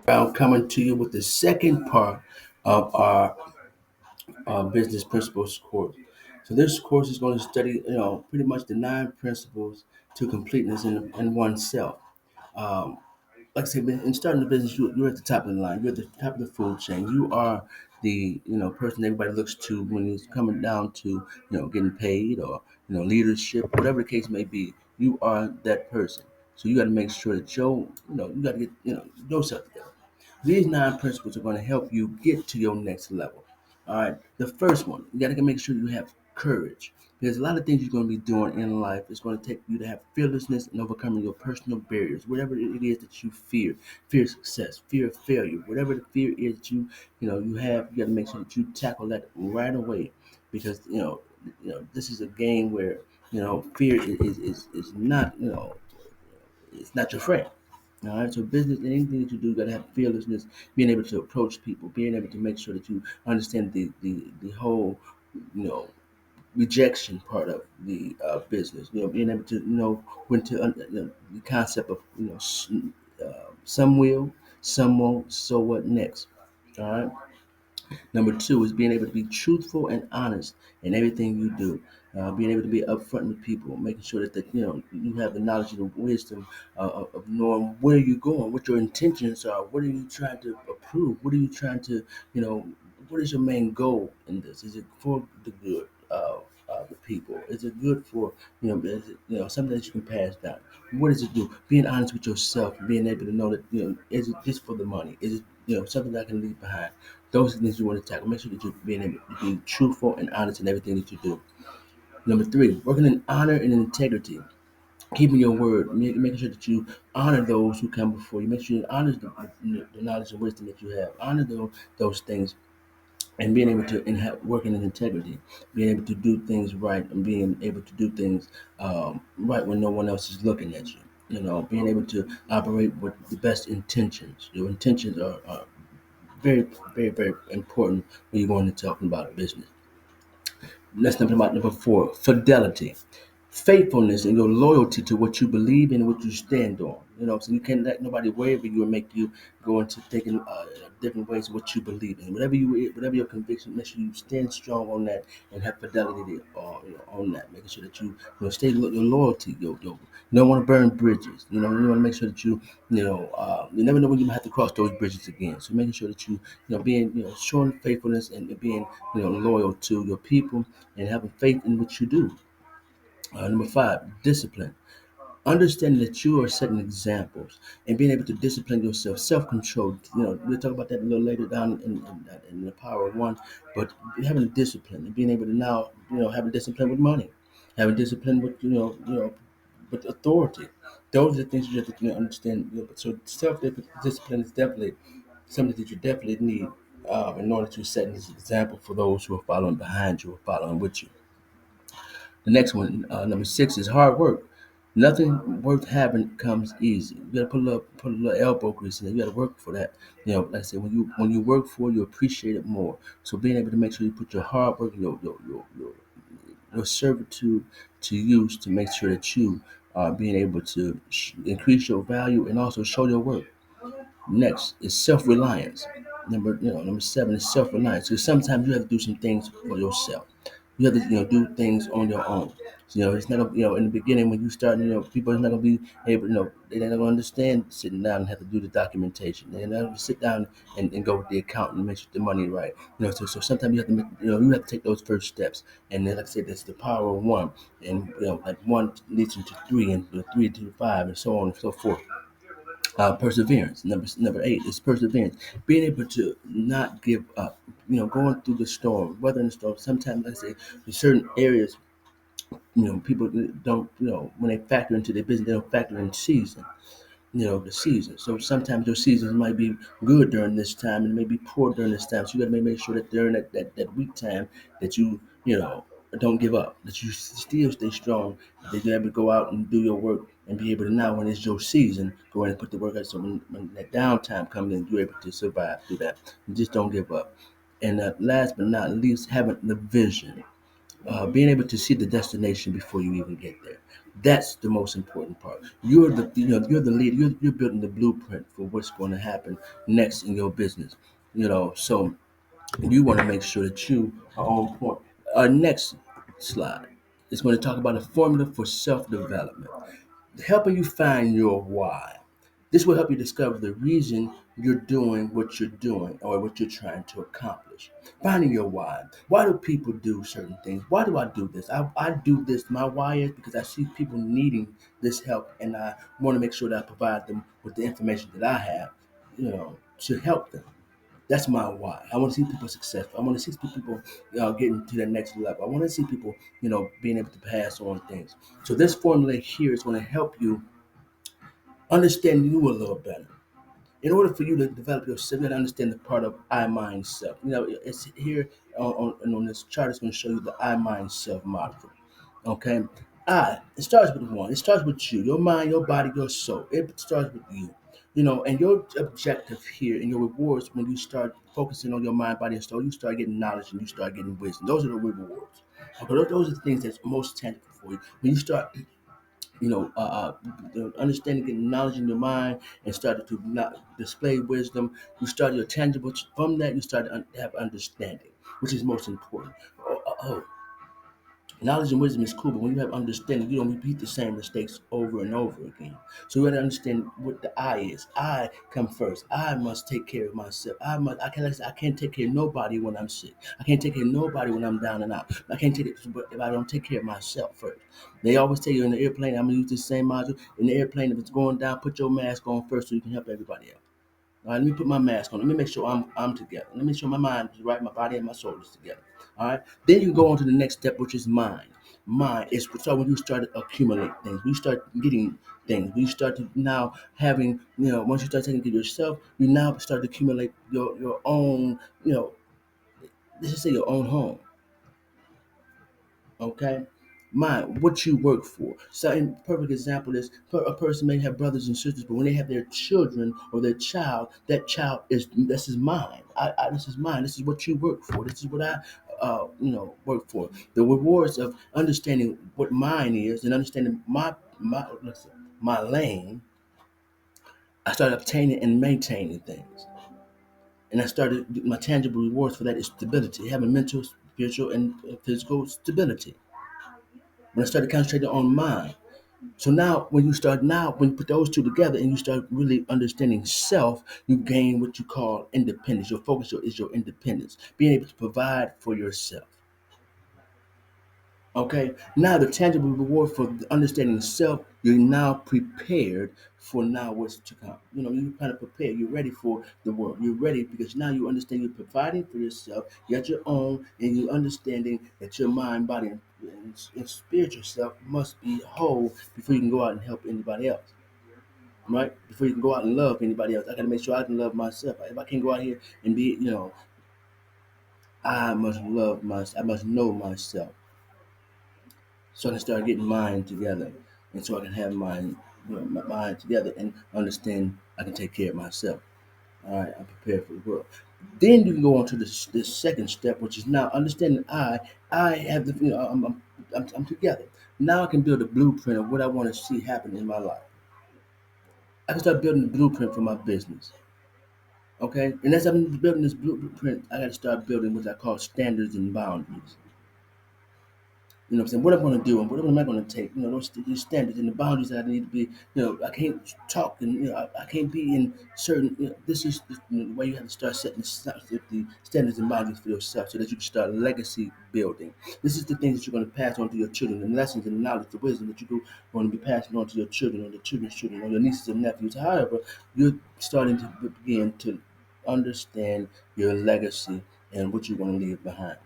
Now coming to you with the second part of our business principles course. So this course is going to study, pretty much the 9 principles to completeness in oneself. Um, like I said, in starting the business, you're at the top of the line. You're at the top of the food chain. You are the person everybody looks to when it's coming down to getting paid or leadership, whatever the case may be. You are that person. So you got to make sure that you got to get yourself together. These 9 principles are going to help you get to your next level. All right. The first one, you got to make sure you have courage. There's a lot of things you're going to be doing in life. It's going to take you to have fearlessness and overcoming your personal barriers, whatever it is that you fear success, fear of failure, whatever the fear is that you have. You got to make sure that you tackle that right away, because this is a game where fear is not it's not your friend. All right, so business, anything that you do, you gotta have fearlessness, being able to approach people, being able to make sure that you understand the whole, you know, rejection part of the business. Being able to when to the concept of some will, some won't. So what next? All right. Number two is being able to be truthful and honest in everything you do. Being able to be upfront with people, making sure that you have the knowledge and the wisdom of knowing where you're going, what your intentions are, what are you trying to approve, what are you trying to, you know, what is your main goal in this? Is it for the good of the people? Is it good for is it, something that you can pass down? What does it do? Being honest with yourself, being able to know that is it just for the money? Is it something that I can leave behind? Those are the things you want to tackle. Make sure that you're being able to be truthful and honest in everything that you do. Number three, working in honor and integrity. Keeping your word, making sure that you honor those who come before you. Make sure you honor the knowledge and wisdom that you have. Honor those things, and being able to working in integrity, being able to do things right, and being able to do things right when no one else is looking at you. Being able to operate with the best intentions. Your intentions are very, very, very important when you're going to talking about business. Let's talk about number four, fidelity. Faithfulness and your loyalty to what you believe in and what you stand on. So you can't let nobody waver you and make you go into thinking different ways of what you believe in. Whatever your conviction, make sure you stand strong on that and have fidelity on that. Making sure that stay your loyalty. You don't want to burn bridges. You want to make sure that you never know when you might have to cross those bridges again. So making sure that being showing faithfulness and being loyal to your people and having faith in what you do. Number five, discipline. Understanding that you are setting examples and being able to discipline yourself, self-control. We'll talk about that a little later down in the power of one. But having a discipline and being able to now, having discipline with money, having discipline with with authority. Those are the things you have to understand. So self-discipline is definitely something that you definitely need in order to set this example for those who are following behind you or following with you. The next one, number six, is hard work. Nothing worth having comes easy. You gotta put a little elbow grease in it. You gotta work for that. Like I said, when you work for, you appreciate it more. So being able to make sure you put your hard work, your servitude to use to make sure that you are being able to increase your value and also show your worth. Next is self-reliance. Number seven is self-reliance. Because sometimes you have to do some things for yourself. You have to, do things on your own. So, it's not gonna, in the beginning when you start, people are not gonna be able, they're not gonna understand sitting down and have to do the documentation. They're not gonna sit down and go with the accountant and make sure the money right. So sometimes you have to, you have to take those first steps. And then, like I said, that's the power of one. And like one leads into three, and three to five, and so on and so forth. Perseverance. Number eight is perseverance. Being able to not give up. Going through the storm, weathering the storm. Sometimes, like I say, in certain areas, people don't. When they factor into their business, they don't factor in season. The season. So sometimes your seasons might be good during this time and maybe poor during this time. So you got to make sure that during that weak time that you don't give up, that you still stay strong, that you're able to go out and do your work and be able to now when it's your season, go in and put the work out. So when that downtime comes in, you're able to survive through that. And just don't give up. And last but not least, having the vision. being able to see the destination before you even get there. That's the most important part. You're the lead. You're building the blueprint for what's going to happen next in your business. So you want to make sure that you are on point. Our next slide is going to talk about a formula for self development, helping you find your why. This will help you discover the reason you're doing what you're doing or what you're trying to accomplish. Finding your why. Why do people do certain things? Why do I do this? I do this. My why is because I see people needing this help and I want to make sure that I provide them with the information that I have, to help them. That's my why. I want to see people successful. I want to see people, getting to the next level. I want to see people, being able to pass on things. So this formula here is going to help you understand you a little better. In order for you to develop yourself, you got to understand the part of I, mind, self. It's here on this chart. It's going to show you the I, mind, self model. Okay, it starts with one. It starts with you, your mind, your body, your soul. It starts with you. And your objective here and your rewards when you start focusing on your mind, body, and soul, you start getting knowledge and you start getting wisdom. Those are the rewards. Okay, those are the things that's most tangible for you. When you start understanding and knowledge in your mind and started to not display wisdom. You start your tangible from that. You start to have understanding, which is most important. Knowledge and wisdom is cool, but when you have understanding, you don't repeat the same mistakes over and over again. So you got to understand what the I is. I come first. I must take care of myself. I can't take care of nobody when I'm sick. I can't take care of nobody when I'm down and out. I can't take it if I don't take care of myself first. They always tell you in the airplane, I'm gonna use this same module. In the airplane, if it's going down, put your mask on first so you can help everybody else. All right, let me put my mask on. Let me make sure I'm together. Let me make sure my mind is right, my body and my soul is together. All right. Then you can go on to the next step, which is mind. Mind is so when you start to accumulate things, when you start getting things, when you start to now having, once you start taking care of yourself, you now start to accumulate your own, let's just say your own home. Okay. Mind, what you work for. So, a perfect example is a person may have brothers and sisters, but when they have their children or their child, that child this is mine. This is mine. This is what you work for. This is what I, work for. The rewards of understanding what mine is and understanding my lane. I started obtaining and maintaining things, and I started my tangible rewards for that is stability, having mental, spiritual, and physical stability. When I started concentrating on mine. So now, when you put those two together and you start really understanding self, you gain what you call independence. Your focus is your independence, being able to provide for yourself. Okay. Now, the tangible reward for understanding self, you're now prepared for now what's to come. You're kind of prepared. You're ready for the world. You're ready because now you understand you're providing for yourself. You got your own, and you're understanding that your mind, body, and spiritual self must be whole before you can go out and help anybody else. Right? Before you can go out and love anybody else, I got to make sure I can love myself. If I can't go out here and be, I must know myself so I can start getting mine together, and so I can have my mind together and understand I can take care of myself. All right, I'm prepared for the world. Then you can go on to this second step, which is now understanding I have the I'm together. Now I can build a blueprint of what I want to see happen in my life. I can start building the blueprint for my business. Okay, and as I'm building this blueprint, I got to start building what I call standards and boundaries. What I'm saying? What I'm going to do and what am I going to take? These standards and the boundaries that I need to be. I can't talk and I can't be in certain. This is the way you have to start setting the standards and boundaries for yourself, so that you can start legacy building. This is the things that you're going to pass on to your children, the lessons and knowledge, the wisdom that you're going to be passing on to your children or the children's children or your nieces and nephews. However, you're starting to begin to understand your legacy and what you want to leave behind.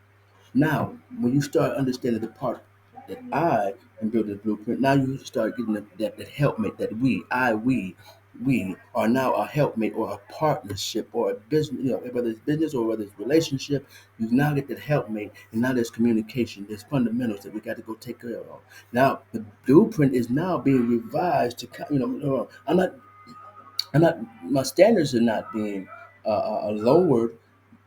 Now, when you start understanding the part that I am building the blueprint, now you start getting that helpmate that we are now a helpmate or a partnership or a business, whether it's business or whether it's relationship, you now get that helpmate, and now there's communication, there's fundamentals that we got to go take care of. Now, the blueprint is now being revised to, I'm not, my standards are not being lowered,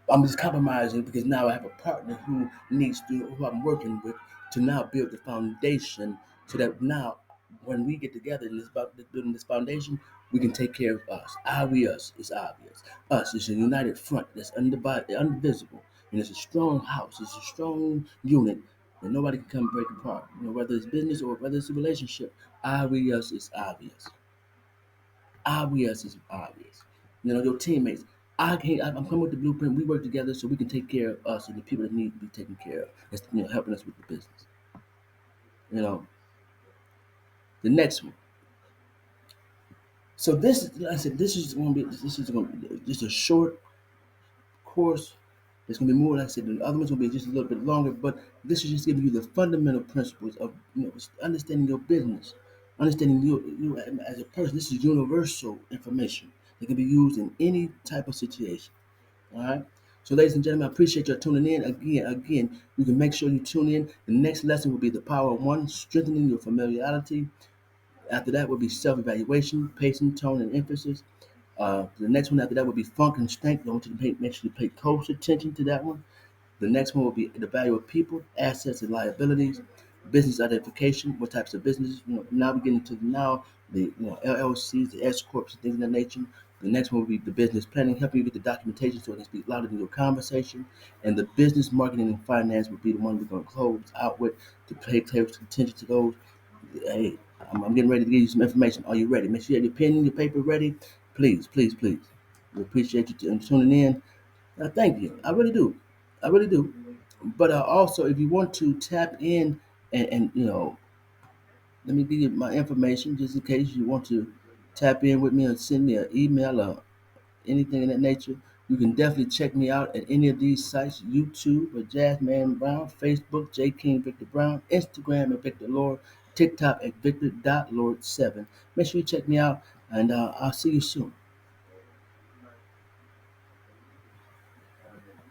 I'm just compromising because now I have a partner who needs to, who I'm working with, to now build the foundation so that now when we get together in this about building this foundation, we can take care of us. We us is obvious. Us is a united front that's undivided, indivisible, and it's a strong house. It's a strong unit that nobody can come break apart. Whether it's business or whether it's a relationship, we us is obvious. Obvious is obvious. Your teammates. I'm coming with the blueprint. We work together so we can take care of us and the people that need to be taken care of. That's helping us with the business. You know, the next one. So this, like I said, this is going to be just a short course. It's going to be more, like I said, the other ones will be just a little bit longer. But this is just giving you the fundamental principles of understanding your business, understanding you as a person. This is universal information that can be used in any type of situation. All right. So, ladies and gentlemen, I appreciate you tuning in. Again, you can make sure you tune in. The next lesson will be the power of one, strengthening your familiarity. After that will be self-evaluation, pacing, tone, and emphasis. The next one after that will be funk and strength. I want you to make sure you pay close attention to that one. The next one will be the value of people, assets, and liabilities, business identification, what types of businesses. Now we get into the LLCs, the S corps, and things of that nature. The next one will be the business planning, helping you get the documentation so it can speak louder than your conversation. And the business marketing and finance will be the one we're going to close out with to pay close attention to those. Hey, I'm getting ready to give you some information. Are you ready? Make sure you have your pen and your paper ready. Please, please, please. We appreciate you tuning in. Thank you. I really do. I really do. But also, if you want to tap in and let me give you my information just in case you want to tap in with me or send me an email or anything of that nature. You can definitely check me out at any of these sites: YouTube at Jazzman Brown, Facebook J King Victor Brown, Instagram at Victor Lord, TikTok at Victor.Lord7. Make sure you check me out, and I'll see you soon.